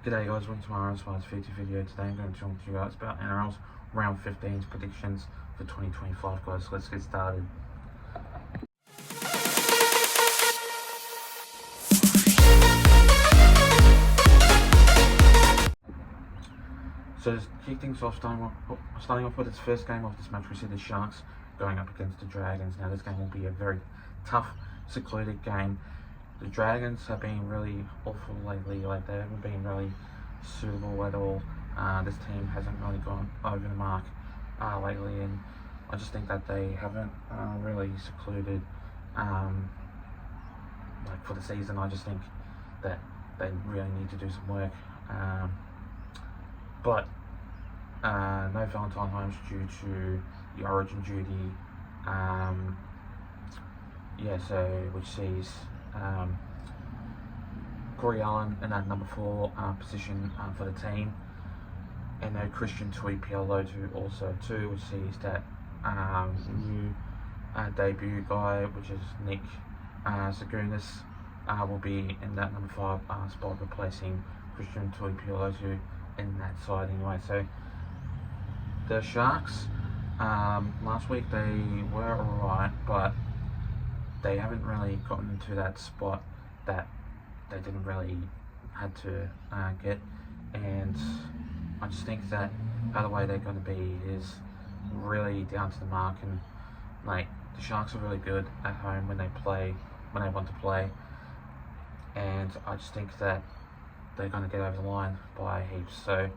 G'day guys, welcome to my Nrl feature video. Today I'm going to talk to you guys about Nrl's Round 15's predictions for 2025 guys. So let's get started. So to kick things off, starting off with its first game of this match, we see the Sharks going up against the Dragons. Now this game will be a very tough, secluded game. The Dragons have been really awful lately, they haven't been really suitable at all. This team hasn't really gone over the mark lately, and I just think that they haven't really secluded for the season. I just think that they really need to do some work. But no Valentine Holmes due to the Origin duty. Which sees Corey Allen in that number 4 position for the team, and no Christian Tuipulotu also too, which sees that new debut guy, which is Nick Zagunis, will be in that number 5 spot, replacing Christian Tuipulotu in that side anyway. So the Sharks, last week they were alright, but they haven't really gotten to that spot that they didn't really had to get, and I just think that how the way they're going to be is really down to the mark. And the Sharks are really good at home when they want to play, and I just think that they're going to get over the line by heaps. So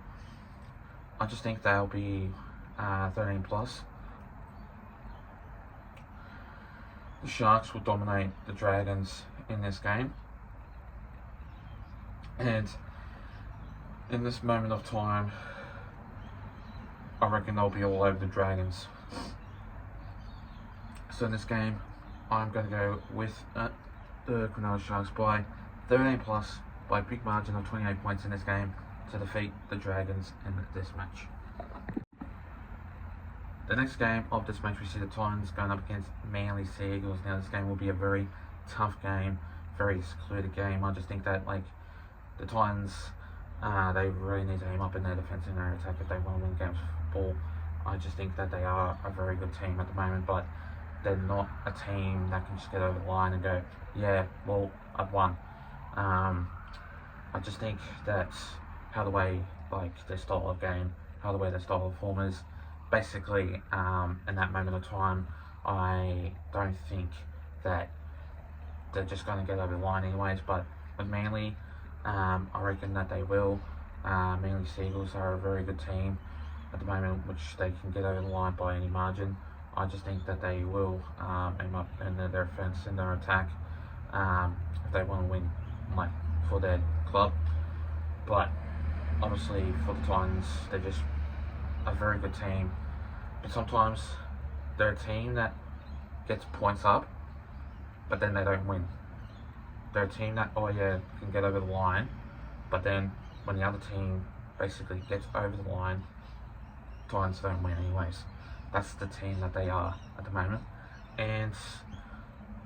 I just think they'll be 13 plus. The Sharks will dominate the Dragons in this game, and in this moment of time, I reckon they'll be all over the Dragons. So in this game, I'm going to go with the Cronulla Sharks by 13 plus by a big margin of 28 points in this game to defeat the Dragons in this match. The next game of this match, we see the Titans going up against Manly Sea Eagles. Now this game will be a very tough game, very secluded game. I just think that the Titans, they really need to aim up in their defence and their attack if they want to win games of football. I just think that they are a very good team at the moment, but they're not a team that can just get over the line and go, yeah, well, I've won. I just think that how the way their style of game, how the way their style of form is, basically in that moment of time, I don't think that they're just going to get over the line anyways. But with Manly, I reckon that they will. Manly Sea Eagles are a very good team at the moment, which they can get over the line by any margin. I just think that they will aim up in their defence and their attack if they want to win for their club. But obviously for the Titans, they're just a very good team, but sometimes they're a team that gets points up, but then they don't win. They're a team that can get over the line, but then when the other team basically gets over the line, Titans don't win anyways. That's the team that they are at the moment, and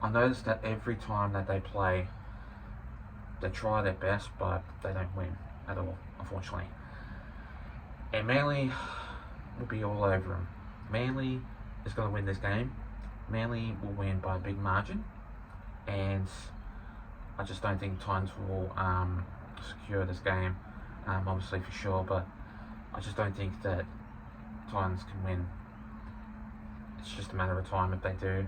I noticed that every time that they play, they try their best, but they don't win at all, unfortunately. And Manly will be all over them. Manly is going to win this game. Manly will win by a big margin, and I just don't think Titans will secure this game, obviously for sure, but I just don't think that Titans can win. It's just a matter of time. If they do,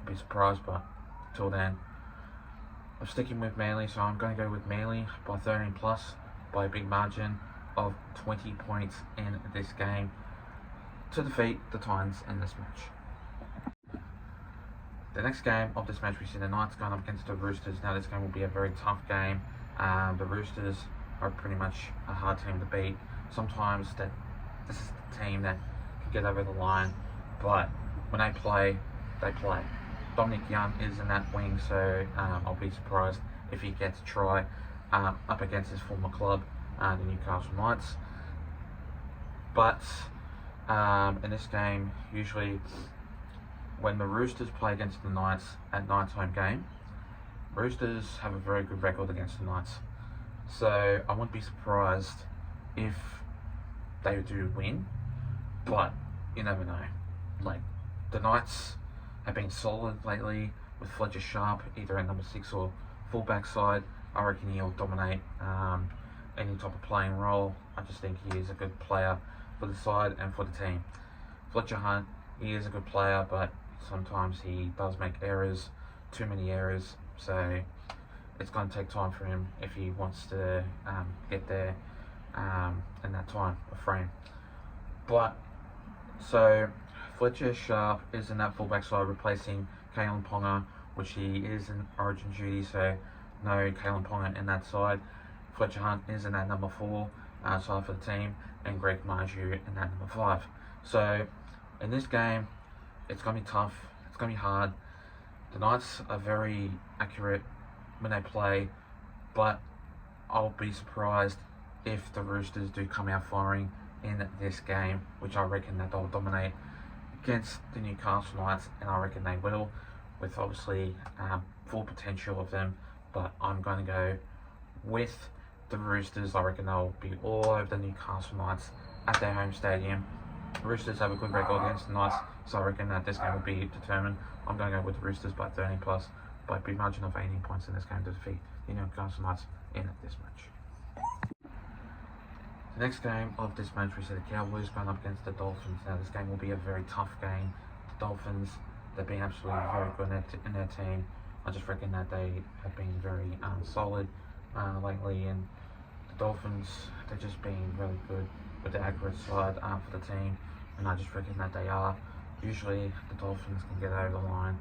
I'll be surprised, but until then, I'm sticking with Manly, so I'm going to go with Manly by 13 plus by a big margin of 20 points in this game to defeat the Titans in this match. The next game of this match, we see the Knights going up against the Roosters. Now this game will be a very tough game. The Roosters are pretty much a hard team to beat. Sometimes this is the team that can get over the line, but when they play, they play. Dominic Young is in that wing, so I'll be surprised if he gets a try up against his former club, the Newcastle Knights. But in this game, usually when the Roosters play against the Knights at Knights home game, Roosters have a very good record against the Knights. So I wouldn't be surprised if they do win, but you never know. Like, the Knights have been solid lately with Fletcher Sharp, either at number 6 or fullback side. I reckon he'll dominate any type of playing role. I just think he is a good player for the side and for the team. Fletcher Hunt, he is a good player, but sometimes he does make errors, too many errors, so it's going to take time for him if he wants to get there in that time frame. But so Fletcher Sharp is in that fullback side, replacing Kalen Ponga, which he is in Origin duty, so no Kalen Ponga in that side. Fletcher Hunt is in that number 4 side for the team, and Greg Marju in that number 5. So in this game, it's going to be tough, it's going to be hard. The Knights are very accurate when they play, but I'll be surprised if the Roosters do come out firing in this game, which I reckon that they'll dominate against the Newcastle Knights, and I reckon they will, with obviously full potential of them. But I'm going to go with the Roosters. I reckon they'll be all over the Newcastle Knights at their home stadium. The Roosters have a good record against the Knights, so I reckon that this game will be determined. I'm going to go with the Roosters by 30 plus, by a big margin of 18 points in this game to defeat the Newcastle Knights in this match. The next game of this match, we see the Cowboys going up against the Dolphins. Now, this game will be a very tough game. The Dolphins, they've been absolutely very good in their team. I just reckon that they have been very solid lately, and the Dolphins, they've just been really good with the accurate side for the team, and I just reckon that they are. Usually, the Dolphins can get over the line.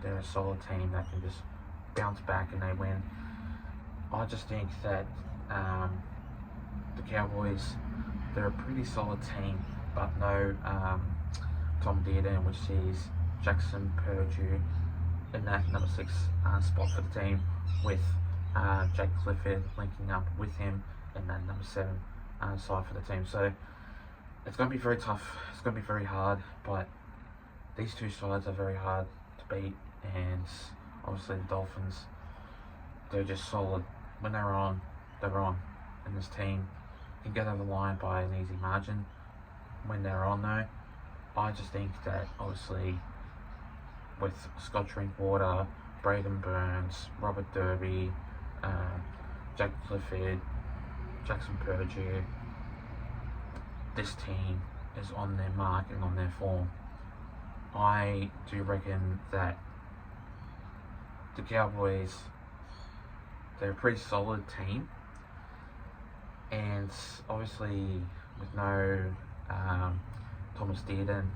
They're a solid team that can just bounce back and they win. I just think that the Cowboys, they're a pretty solid team, but no Tom Dearden, which sees Jackson Purdue in that number 6 spot for the team, with Jake Clifford linking up with him in that number 7 side for the team. So it's going to be very tough, it's going to be very hard, but these two sides are very hard to beat, and obviously the Dolphins, they're just solid. When they're on, and this team can get over the line by an easy margin when they're on though. I just think that obviously with Scott Drinkwater, Braden Burns, Robert Derby, Jack Clifford, Jackson Purdue, this team is on their mark and on their form. I do reckon that the Cowboys, they're a pretty solid team, and obviously with no Thomas Dearden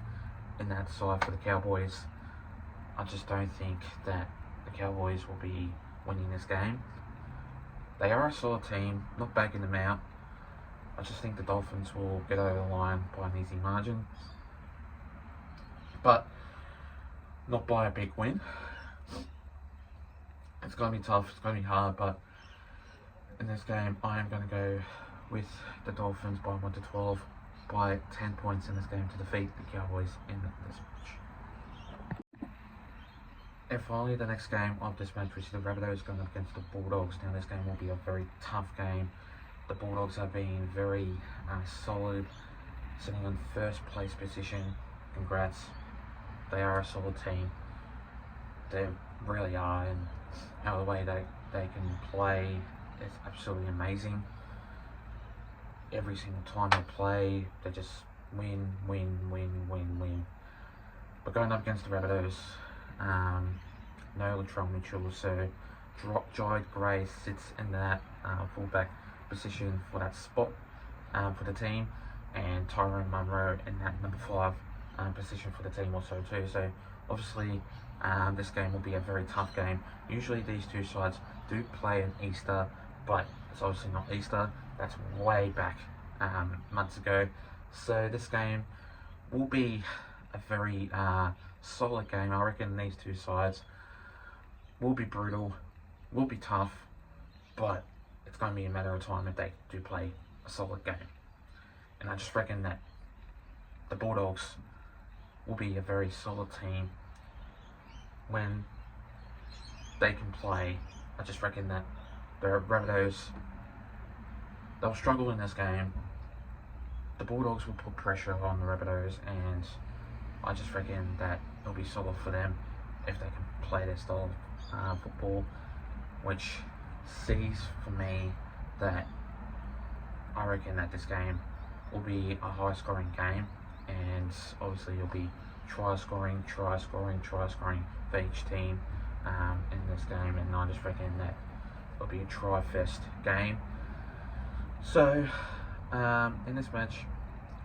in that side for the Cowboys, I just don't think that the Cowboys will be winning this game. They are a solid team, not backing them out. I just think the Dolphins will get over the line by an easy margin, but not by a big win. It's going to be tough, it's going to be hard, but in this game I am going to go with the Dolphins by 1 to 12, by 10 points in this game to defeat the Cowboys in this match. And finally, the next game of this match, we see the Rabbitohs going up against the Bulldogs. Now, this game will be a very tough game. The Bulldogs have been very solid, sitting on first place position. Congrats. They are a solid team. They really are, and how the way they can play is absolutely amazing. Every single time they play, they just win. But going up against the Rabbitohs, no Latrell Mitchell, so Jide Gray sits in that fullback position for that spot for the team, and Tyrone Munro in that number 5 position for the team also too. So obviously this game will be a very tough game. Usually these two sides do play in Easter, but it's obviously not Easter. That's way back months ago. So this game will be a very solid game. I reckon these two sides will be brutal, will be tough, but it's going to be a matter of time if they do play a solid game. And I just reckon that the Bulldogs will be a very solid team when they can play. I just reckon that the Rabbitohs they'll struggle in this game. The Bulldogs will put pressure on the Rabbitohs, and I just reckon that it'll be solid for them if they can play their style of football, which sees for me that I reckon that this game will be a high scoring game, and obviously it'll be try scoring for each team in this game, and I just reckon that it'll be a try fest game. So in this match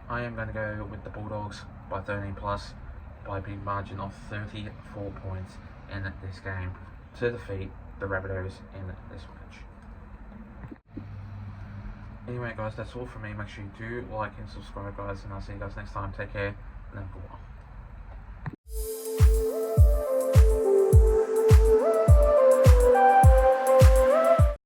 I am going to go with the Bulldogs by 13 plus by a big margin of 34 points in this game to defeat the Rabbitohs in this match. Anyway guys, that's all from me. Make sure you do like and subscribe guys, and I'll see you guys next time. Take care and have a good one.